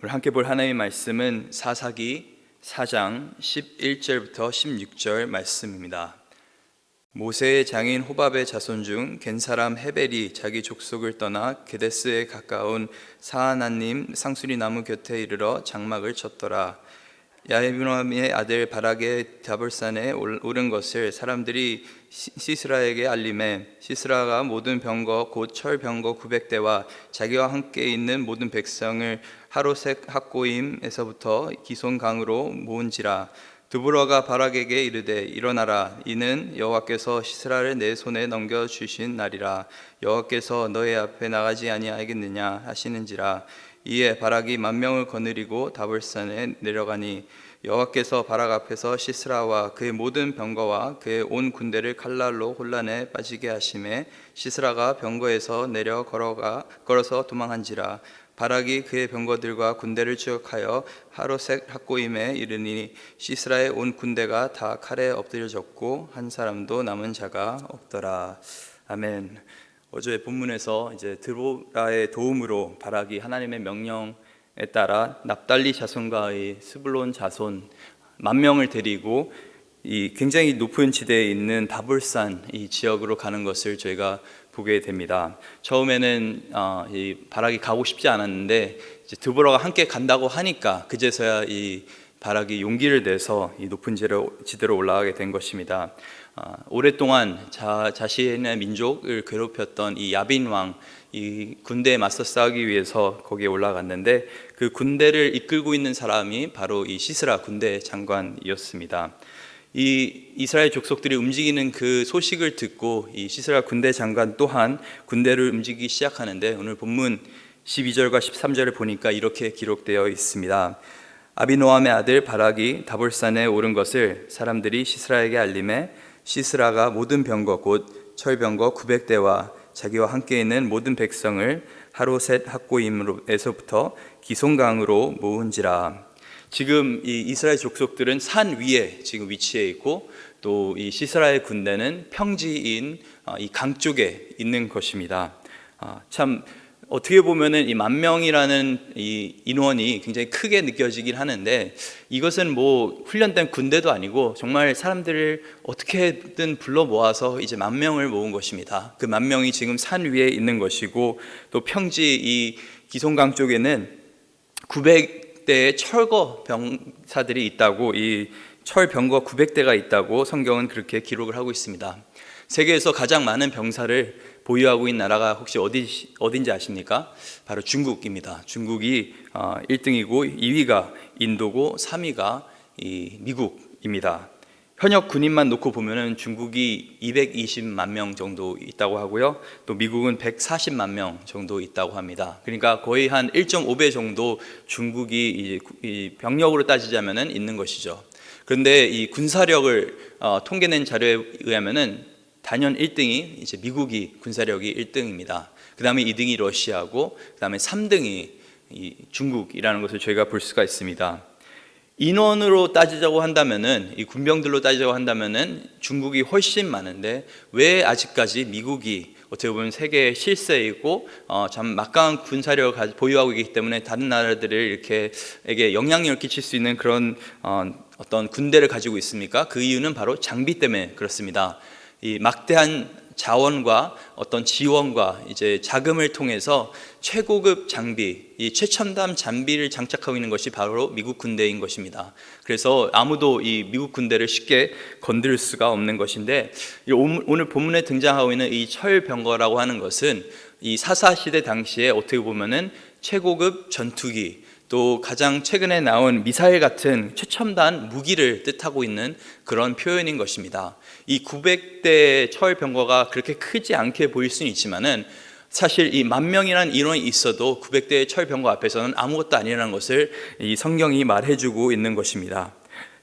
오늘 함께 볼 하나님의 말씀은 사사기 4장 11절부터 16절 말씀입니다. 모세의 장인 호밥의 자손 중 겐사람 헤벨이 자기 족속을 떠나 게데스에 가까운 사하나님 상수리 나무 곁에 이르러 장막을 쳤더라. 야비노함의 아들 바락의 다볼산에 오른 것을 사람들이 시스라에게 알림해 시스라가 모든 병거 곧 철병거 900대와 자기와 함께 있는 모든 백성을 하로색 학고임에서부터 기손강으로 모은지라. 드보라가 바락에게 이르되 일어나라, 이는 여호와께서 시스라를 내 손에 넘겨주신 날이라. 여호와께서 너의 앞에 나가지 아니하겠느냐 하시는지라. 이에 바락이 10,000명을 거느리고 다볼산에 내려가니 여호와께서 바락 앞에서 시스라와 그의 모든 병거와 그의 온 군대를 칼날로 혼란에 빠지게 하심에 시스라가 병거에서 내려 걸어서 도망한지라. 바락이 그의 병거들과 군대를 추격하여 하로색 학고임에 이르니 시스라의 온 군대가 다 칼에 엎드려졌고 한 사람도 남은 자가 없더라. 아멘. 어제 본문에서 이제 드보라의 도움으로 바락이 하나님의 명령에 따라 납달리 자손과의 스불론 자손 10,000명을 데리고 이 굉장히 높은 지대에 있는 다볼산 이 지역으로 가는 것을 저희가 보게 됩니다. 처음에는 이 바락이 가고 싶지 않았는데 이제 드보라가 함께 간다고 하니까 그제서야 이 바락이 용기를 내서 이 높은 지대로 올라가게 된 것입니다. 오랫동안 자신의 민족을 괴롭혔던 이 야빈 왕, 이 군대에 맞서 싸우기 위해서 거기에 올라갔는데 그 군대를 이끌고 있는 사람이 바로 이 시스라 군대 장관이었습니다. 이 이스라엘 족속들이 움직이는 그 소식을 듣고 이 시스라 군대 장관 또한 군대를 움직이기 시작하는데 오늘 본문 12절과 13절을 보니까 이렇게 기록되어 있습니다. 아비노함의 아들 바락이 다볼산에 오른 것을 사람들이 시스라에게 알림해 시스라가 모든 병거 곧 철병거 900대와 자기와 함께 있는 모든 백성을 하로셋 학고임에서부터 기손강으로 모은지라. 지금 이 이스라엘 족속들은 산 위에 지금 위치해 있고 또 이 시스라의 군대는 평지인 이 강 쪽에 있는 것입니다. 참 어떻게 보면은 이 10,000명이라는 이 인원이 굉장히 크게 느껴지긴 하는데 이것은 뭐 훈련된 군대도 아니고 정말 사람들을 어떻게든 불러 모아서 이제 10,000명을 모은 것입니다. 그 10,000명이 지금 산 위에 있는 것이고 또 평지 이 기손강 쪽에는 900대의 철거 병사들이 있다고, 이 철병거 900대가 있다고 성경은 그렇게 기록을 하고 있습니다. 세계에서 가장 많은 병사를 보유하고 있는 나라가 혹시 어딘지 아십니까? 바로 중국입니다. 중국이 1등이고 2위가 인도고 3위가 미국입니다. 현역 군인만 놓고 보면은 중국이 220만 명 정도 있다고 하고요. 또 미국은 140만 명 정도 있다고 합니다. 그러니까 거의 한 1.5배 정도 중국이 이 병력으로 따지자면은 있는 것이죠. 그런데 이 군사력을 통계낸 자료에 의하면은 단연 1등이 이제 미국이 군사력이 1등입니다. 그 다음에 2등이 러시아고 그 다음에 3등이 이 중국이라는 것을 저희가 볼 수가 있습니다. 인원으로 따지자고 한다면은, 이 군병들로 따지자고 한다면은 중국이 훨씬 많은데 왜 아직까지 미국이 어떻게 보면 세계의 실세이고 참 막강한 군사력을 보유하고 있기 때문에 다른 나라들을 이렇게 영향력을 끼칠 수 있는 그런 어떤 군대를 가지고 있습니까? 그 이유는 바로 장비 때문에 그렇습니다. 이 막대한 자원과 어떤 지원과 이제 자금을 통해서 최고급 장비, 이 최첨단 장비를 장착하고 있는 것이 바로 미국 군대인 것입니다. 그래서 아무도 이 미국 군대를 쉽게 건드릴 수가 없는 것인데, 오늘 본문에 등장하고 있는 이 철병거라고 하는 것은 이 사사시대 당시에 어떻게 보면은 최고급 전투기, 또 가장 최근에 나온 미사일 같은 최첨단 무기를 뜻하고 있는 그런 표현인 것입니다. 이 900대 철병거가 그렇게 크지 않게 보일 수는 있지만은 사실 이 10,000명이라는 인원이 있어도 900대의 철병거 앞에서는 아무것도 아니라는 것을 이 성경이 말해주고 있는 것입니다.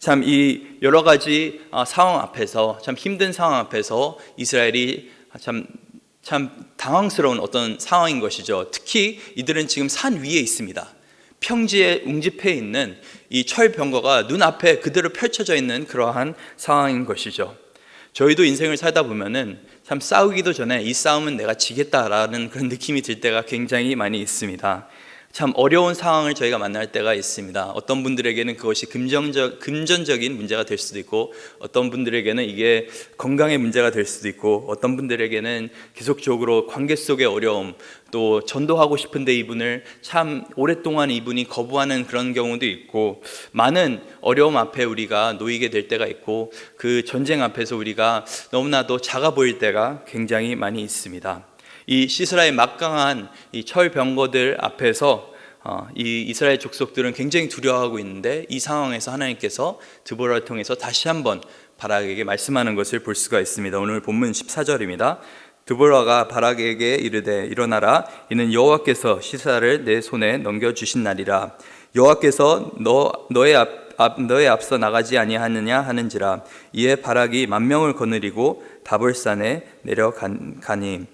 참 이 여러 가지 상황 앞에서, 참 힘든 상황 앞에서 이스라엘이 참 당황스러운 어떤 상황인 것이죠. 특히 이들은 지금 산 위에 있습니다. 평지에 웅집해 있는 이 철병거가 눈앞에 그대로 펼쳐져 있는 그러한 상황인 것이죠. 저희도 인생을 살다 보면은 참 싸우기도 전에 이 싸움은 내가 지겠다라는 그런 느낌이 들 때가 굉장히 많이 있습니다. 참 어려운 상황을 저희가 만날 때가 있습니다. 어떤 분들에게는 그것이 금전적인 문제가 될 수도 있고, 어떤 분들에게는 이게 건강의 문제가 될 수도 있고, 어떤 분들에게는 계속적으로 관계 속의 어려움, 또 전도하고 싶은데 이분을 참 오랫동안 이분이 거부하는 그런 경우도 있고, 많은 어려움 앞에 우리가 놓이게 될 때가 있고, 그 전쟁 앞에서 우리가 너무나도 작아 보일 때가 굉장히 많이 있습니다. 이 시스라의 막강한 이 철병거들 앞에서 이 이스라엘 족속들은 굉장히 두려워하고 있는데, 이 상황에서 하나님께서 드보라를 통해서 다시 한번 바락에게 말씀하는 것을 볼 수가 있습니다. 오늘 본문 14절입니다. 드보라가 바락에게 이르되 일어나라, 이는 여호와께서 시사를 내 손에 넘겨주신 날이라. 여호와께서 너의 앞서 나가지 아니하느냐 하는지라. 이에 바락이 만명을 거느리고 다볼산에 내려가니.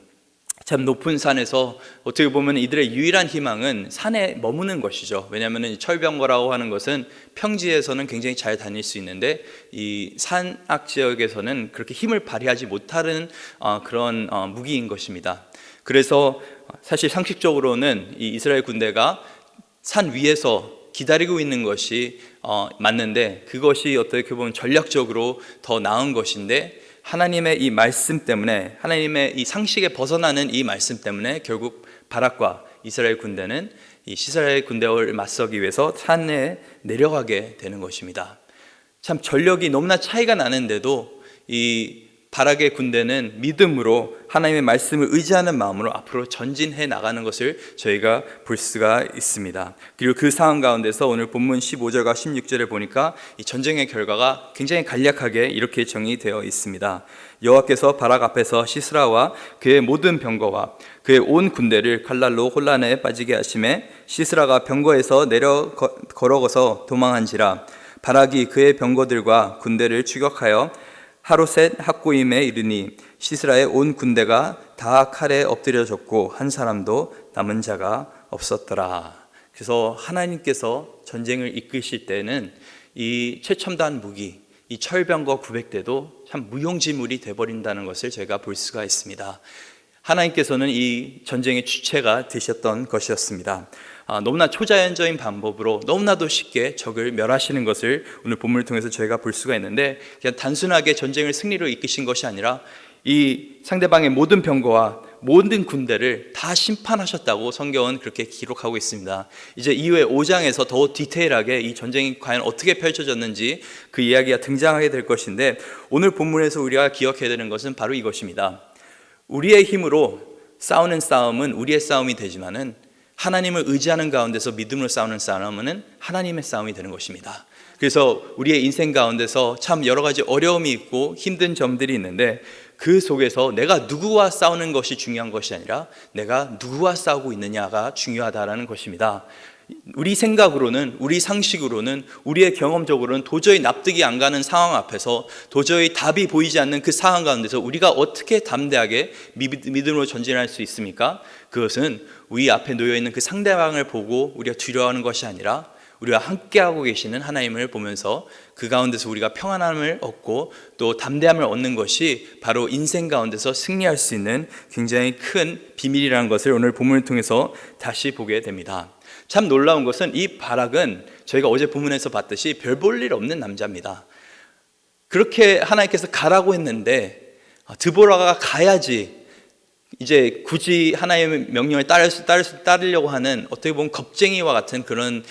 참 높은 산에서 어떻게 보면 이들의 유일한 희망은 산에 머무는 것이죠. 왜냐하면 철병거라고 하는 것은 평지에서는 굉장히 잘 다닐 수 있는데, 이 산악 지역에서는 그렇게 힘을 발휘하지 못하는 그런 무기인 것입니다. 그래서 사실 상식적으로는 이 이스라엘 군대가 산 위에서 기다리고 있는 것이 맞는데, 그것이 어떻게 보면 전략적으로 더 나은 것인데, 하나님의 이 말씀 때문에, 하나님의 이 상식에 벗어나는 이 말씀 때문에 결국 바락과 이스라엘 군대는 이 시스라의 군대를 맞서기 위해서 산에 내려가게 되는 것입니다. 참 전력이 너무나 차이가 나는데도 이 바락의 군대는 믿음으로 하나님의 말씀을 의지하는 마음으로 앞으로 전진해 나가는 것을 저희가 볼 수가 있습니다. 그리고 그 상황 가운데서 오늘 본문 15절과 16절에 보니까 이 전쟁의 결과가 굉장히 간략하게 이렇게 정의되어 있습니다. 여호와께서 바락 앞에서 시스라와 그의 모든 병거와 그의 온 군대를 칼날로 혼란에 빠지게 하심에 시스라가 병거에서 내려 걸어서 도망한지라. 바락이 그의 병거들과 군대를 추격하여 하로셋 학고임에 이르니 시스라의 온 군대가 다 칼에 엎드려졌고 한 사람도 남은 자가 없었더라. 그래서 하나님께서 전쟁을 이끄실 때는 이 최첨단 무기, 이 철병거 900대도 참 무용지물이 되어버린다는 것을 저희가 볼 수가 있습니다. 하나님께서는 이 전쟁의 주체가 되셨던 것이었습니다. 너무나 초자연적인 방법으로 너무나도 쉽게 적을 멸하시는 것을 오늘 본문을 통해서 저희가 볼 수가 있는데, 그냥 단순하게 전쟁을 승리로 이끄신 것이 아니라 이 상대방의 모든 병거와 모든 군대를 다 심판하셨다고 성경은 그렇게 기록하고 있습니다. 이제 이후에 5장에서 더 디테일하게 이 전쟁이 과연 어떻게 펼쳐졌는지 그 이야기가 등장하게 될 것인데, 오늘 본문에서 우리가 기억해야 되는 것은 바로 이것입니다. 우리의 힘으로 싸우는 싸움은 우리의 싸움이 되지만은 하나님을 의지하는 가운데서 믿음으로 싸우는 싸움은 하나님의 싸움이 되는 것입니다. 그래서 우리의 인생 가운데서 참 여러 가지 어려움이 있고 힘든 점들이 있는데, 그 속에서 내가 누구와 싸우는 것이 중요한 것이 아니라 내가 누구와 싸우고 있느냐가 중요하다라는 것입니다. 우리 생각으로는, 우리 상식으로는, 우리의 경험적으로는 도저히 납득이 안 가는 상황 앞에서, 도저히 답이 보이지 않는 그 상황 가운데서 우리가 어떻게 담대하게 믿음으로 전진할 수 있습니까? 그것은 우리 앞에 놓여있는 그 상대방을 보고 우리가 두려워하는 것이 아니라 우리와 함께하고 계시는 하나님을 보면서 그 가운데서 우리가 평안함을 얻고 또 담대함을 얻는 것이 바로 인생 가운데서 승리할 수 있는 굉장히 큰 비밀이라는 것을 오늘 본문을 통해서 다시 보게 됩니다. 참 놀라운 것은 이 바락은 저희가 어제 본문에서 봤듯이 별 볼 일 없는 남자입니다. 그렇게 하나님께서 가라고 했는데 드보라가 가야지 이제 굳이 하나님의 명령을 따르려고 하는 어떻게 보면 겁쟁이와 같은 그런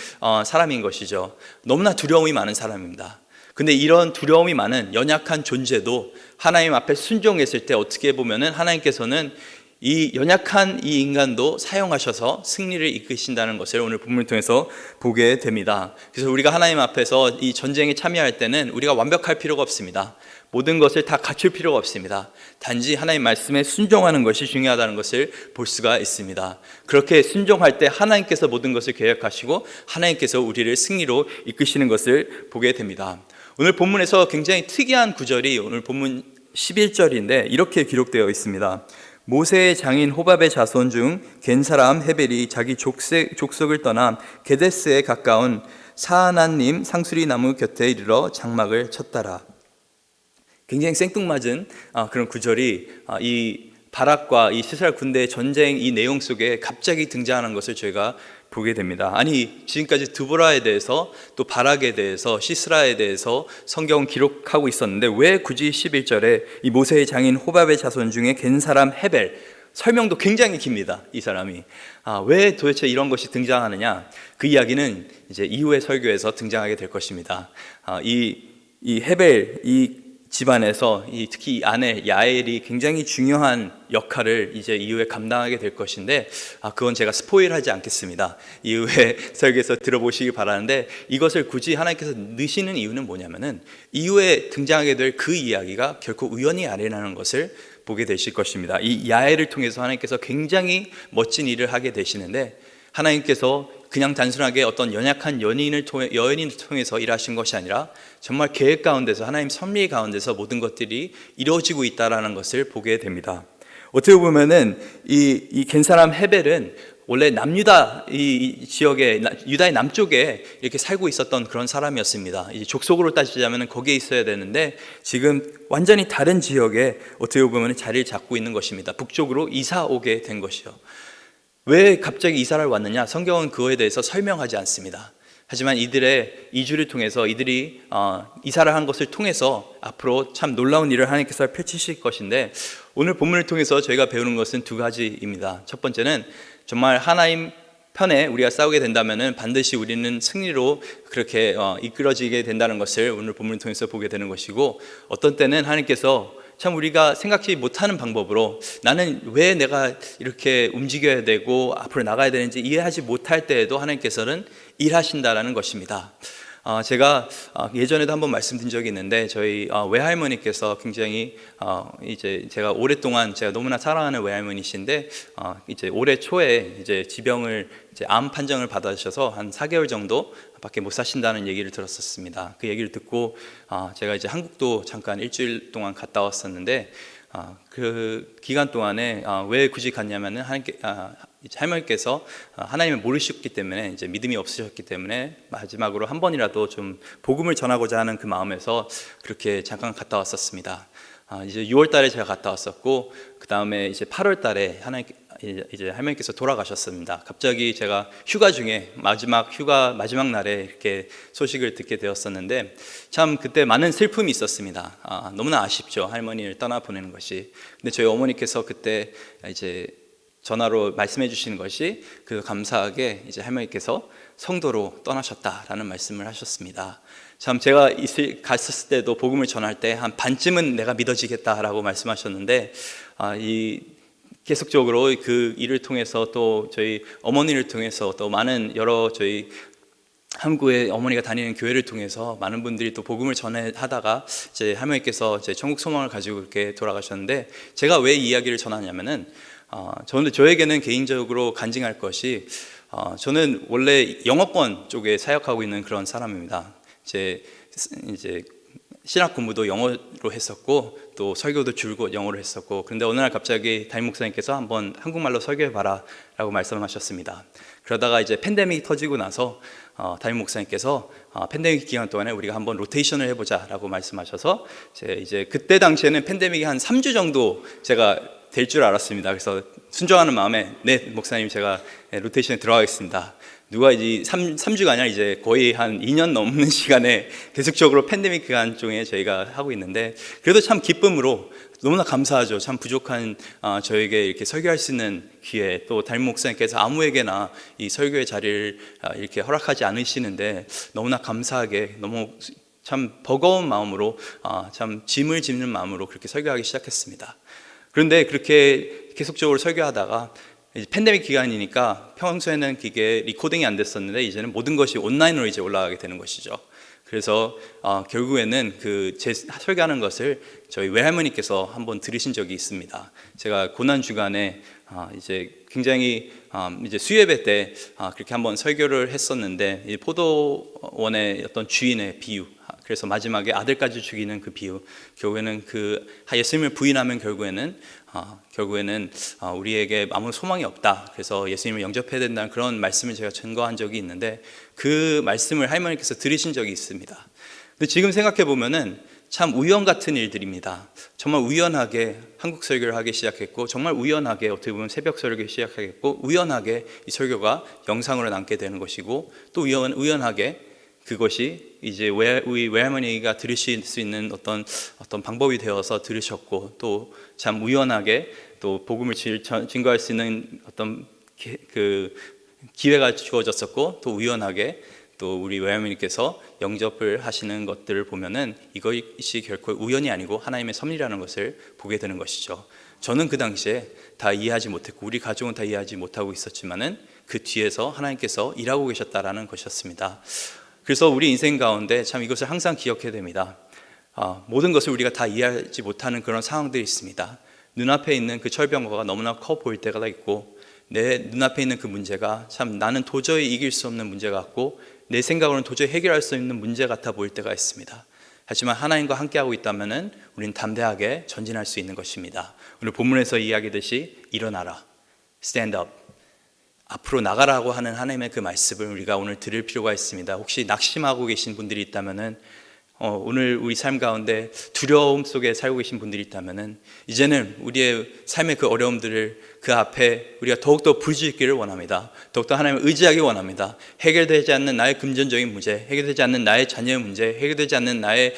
사람인 것이죠. 너무나 두려움이 많은 사람입니다. 근데 이런 두려움이 많은 연약한 존재도 하나님 앞에 순종했을 때 어떻게 보면은 하나님께서는 이 연약한 이 인간도 사용하셔서 승리를 이끄신다는 것을 오늘 본문을 통해서 보게 됩니다. 그래서 우리가 하나님 앞에서 이 전쟁에 참여할 때는 우리가 완벽할 필요가 없습니다. 모든 것을 다 갖출 필요가 없습니다. 단지 하나님 말씀에 순종하는 것이 중요하다는 것을 볼 수가 있습니다. 그렇게 순종할 때 하나님께서 모든 것을 계획하시고 하나님께서 우리를 승리로 이끄시는 것을 보게 됩니다. 오늘 본문에서 굉장히 특이한 구절이 오늘 본문 11절인데 이렇게 기록되어 있습니다. 모세의 장인 호밥의 자손 중 겐 사람 헤벨이 자기 족속을 떠나 게데스에 가까운 사하나님 상수리 나무 곁에 이르러 장막을 쳤더라. 굉장히 생뚱맞은 그런 구절이 이 바락과 이 시스라 군대의 전쟁 이 내용 속에 갑자기 등장하는 것을 저희가 보게 됩니다. 아니, 지금까지 드보라에 대해서 또 바락에 대해서 시스라에 대해서 성경은 기록하고 있었는데 왜 굳이 11절에 이 모세의 장인 호밥의 자손 중에 겐 사람 헤벨, 설명도 굉장히 깁니다. 이 사람이 왜 도대체 이런 것이 등장하느냐, 그 이야기는 이제 이후의 설교에서 등장하게 될 것입니다. 이 헤벨, 이 집안에서 특히 이 아내 야엘이 굉장히 중요한 역할을 이제 이후에 감당하게 될 것인데 그건 제가 스포일하지 않겠습니다. 이후에 설교에서 들어보시기 바라는데, 이것을 굳이 하나님께서 넣으시는 이유는 뭐냐면은 이후에 등장하게 될 그 이야기가 결코 우연이 아니라는 것을 보게 되실 것입니다. 이 야엘을 통해서 하나님께서 굉장히 멋진 일을 하게 되시는데, 하나님께서 그냥 단순하게 어떤 연약한 여인을 통해서 일하신 것이 아니라 정말 계획 가운데서, 하나님 섭리 가운데서 모든 것들이 이루어지고 있다는 것을 보게 됩니다. 어떻게 보면은 이 겐사람 헤벨은 원래 남유다 이 지역에, 유다의 남쪽에 이렇게 살고 있었던 그런 사람이었습니다. 이제 족속으로 따지자면 거기에 있어야 되는데 지금 완전히 다른 지역에 어떻게 보면 자리를 잡고 있는 것입니다. 북쪽으로 이사 오게 된 것이요. 왜 갑자기 이사를 왔느냐? 성경은 그거에 대해서 설명하지 않습니다. 하지만 이들의 이주를 통해서, 이들이 이사를 한 것을 통해서 앞으로 참 놀라운 일을 하나님께서 펼치실 것인데, 오늘 본문을 통해서 저희가 배우는 것은 두 가지입니다. 첫 번째는 정말 하나님 편에 우리가 싸우게 된다면 반드시 우리는 승리로 그렇게 이끌어지게 된다는 것을 오늘 본문을 통해서 보게 되는 것이고, 어떤 때는 하나님께서 참 우리가 생각지 못하는 방법으로 나는 왜 내가 이렇게 움직여야 되고 앞으로 나가야 되는지 이해하지 못할 때에도 하나님께서는 일하신다라는 것입니다. 제가 예전에도 한번 말씀드린 적이 있는데, 저희 외할머니께서 굉장히 이제 제가 오랫동안 제가 너무나 사랑하는 외할머니신데 이제 올해 초에 이제 지병을, 이제 암 판정을 받으셔서 한 4개월 정도 밖에 못 사신다는 얘기를 들었었습니다. 그 얘기를 듣고 제가 이제 한국도 잠깐 일주일 동안 갔다 왔었는데, 그 기간 동안에 왜 굳이 갔냐면은 할머니께서 하나님을 모르셨기 때문에, 이제 믿음이 없으셨기 때문에 마지막으로 한 번이라도 좀 복음을 전하고자 하는 그 마음에서 그렇게 잠깐 갔다 왔었습니다. 이제 6월 달에 제가 갔다 왔었고, 그 다음에 이제 8월 달에 이제 할머니께서 돌아가셨습니다. 갑자기 제가 휴가 중에 마지막 날에 이렇게 소식을 듣게 되었었는데, 참 그때 많은 슬픔이 있었습니다. 너무나 아쉽죠, 할머니를 떠나 보내는 것이. 근데 저희 어머니께서 그때 이제 전화로 말씀해 주시는 것이, 그 감사하게 이제 할머니께서 성도로 떠나셨다라는 말씀을 하셨습니다. 참 제가 갔었을 때도 복음을 전할 때 한 반쯤은 내가 믿어지겠다라고 말씀하셨는데, 계속적으로 그 일을 통해서 또 저희 어머니를 통해서 또 많은 여러 저희 한국의 어머니가 다니는 교회를 통해서 많은 분들이 또 복음을 전하다가 이제 할머니께서 이제 천국 소망을 가지고 이렇게 돌아가셨는데, 제가 왜 이 이야기를 전하냐면은 저에게는 개인적으로 간증할 것이, 저는 원래 영어권 쪽에 사역하고 있는 그런 사람입니다. 이제 신학 공부도 영어로 했었고 또 설교도 줄곧 영어로 했었고, 그런데 어느 날 갑자기 담임 목사님께서 한번 한국말로 설교해봐라 라고 말씀하셨습니다. 그러다가 이제 팬데믹이 터지고 나서 담임 목사님께서 팬데믹 기간 동안에 우리가 한번 로테이션을 해보자 라고 말씀하셔서, 이제 그때 당시에는 팬데믹이 한 3주 정도 제가 될 줄 알았습니다. 그래서 순종하는 마음에, 네 목사님 제가 로테이션에 들어가겠습니다. 누가 이제 3주가 아니라 이제 거의 한 2년 넘는 시간에 계속적으로 팬데믹 기간 중에 저희가 하고 있는데, 그래도 참 기쁨으로 너무나 감사하죠. 참 부족한 저에게 이렇게 설교할 수 있는 기회, 또 담임 목사님께서 아무에게나 이 설교의 자리를 이렇게 허락하지 않으시는데 너무나 감사하게, 너무 참 버거운 마음으로, 참 짐을 짓는 마음으로 그렇게 설교하기 시작했습니다. 그런데 그렇게 계속적으로 설교하다가 팬데믹 기간이니까 평소에는 이게 리코딩이 안 됐었는데 이제는 모든 것이 온라인으로 이제 올라가게 되는 것이죠. 그래서 결국에는 제 설교하는 것을 저희 외할머니께서 한번 들으신 적이 있습니다. 제가 고난 주간에 이제 굉장히 이제 수예배 때 그렇게 한번 설교를 했었는데, 이 포도원의 어떤 주인의 비유, 그래서 마지막에 아들까지 죽이는 그 비유, 결국에는 예수님을 부인하면 결국에는 우리에게 아무 소망이 없다, 그래서 예수님을 영접해야 된다는 그런 말씀을 제가 전거한 적이 있는데, 그 말씀을 할머니께서 들으신 적이 있습니다. 근데 지금 생각해 보면은 참 우연 같은 일들입니다. 정말 우연하게 한국 설교를 하기 시작했고, 정말 우연하게 어떻게 보면 새벽 설교를 시작하겠고, 우연하게 이 설교가 영상으로 남게 되는 것이고, 또 우연하게 그것이 이제 우리 외할머니가 들으실 수 있는 어떤 방법이 되어서 들으셨고, 또 참 우연하게 또 복음을 증거할 수 있는 어떤 그 기회가 주어졌었고, 또 우연하게 또 우리 외할머니께서 영접을 하시는 것들을 보면은 이것이 결코 우연이 아니고 하나님의 섭리라는 것을 보게 되는 것이죠. 저는 그 당시에 다 이해하지 못했고, 우리 가족은 다 이해하지 못하고 있었지만은 그 뒤에서 하나님께서 일하고 계셨다라는 것이었습니다. 그래서 우리 인생 가운데 참 이것을 항상 기억해야 됩니다. 모든 것을 우리가 다 이해하지 못하는 그런 상황들이 있습니다. 눈앞에 있는 그 철병거가 너무나 커 보일 때가 있고, 내 눈앞에 있는 그 문제가 참 나는 도저히 이길 수 없는 문제 같고, 내 생각으로는 도저히 해결할 수 있는 문제 같아 보일 때가 있습니다. 하지만 하나님과 함께하고 있다면 우리는 담대하게 전진할 수 있는 것입니다. 오늘 본문에서 이야기했듯이 일어나라, stand up, 앞으로 나가라고 하는 하나님의 그 말씀을 우리가 오늘 들을 필요가 있습니다. 혹시 낙심하고 계신 분들이 있다면, 오늘 우리 삶 가운데 두려움 속에 살고 계신 분들이 있다면, 이제는 우리의 삶의 그 어려움들을 그 앞에 우리가 더욱더 부르짖기를 원합니다. 더욱더 하나님을 의지하기 원합니다. 해결되지 않는 나의 금전적인 문제, 해결되지 않는 나의 자녀의 문제, 해결되지 않는 나의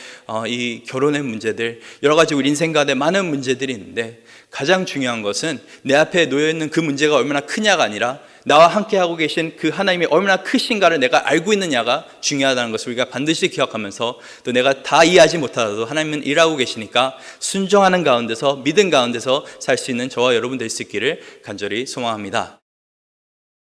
이 결혼의 문제들, 여러 가지 우리 인생 가운데 많은 문제들이 있는데, 가장 중요한 것은 내 앞에 놓여있는 그 문제가 얼마나 크냐가 아니라 나와 함께하고 계신 그 하나님이 얼마나 크신가를 내가 알고 있느냐가 중요하다는 것을 우리가 반드시 기억하면서, 또 내가 다 이해하지 못하더라도 하나님은 일하고 계시니까 순종하는 가운데서, 믿음 가운데서 살 수 있는 저와 여러분 될 수 있기를 간절히 소망합니다.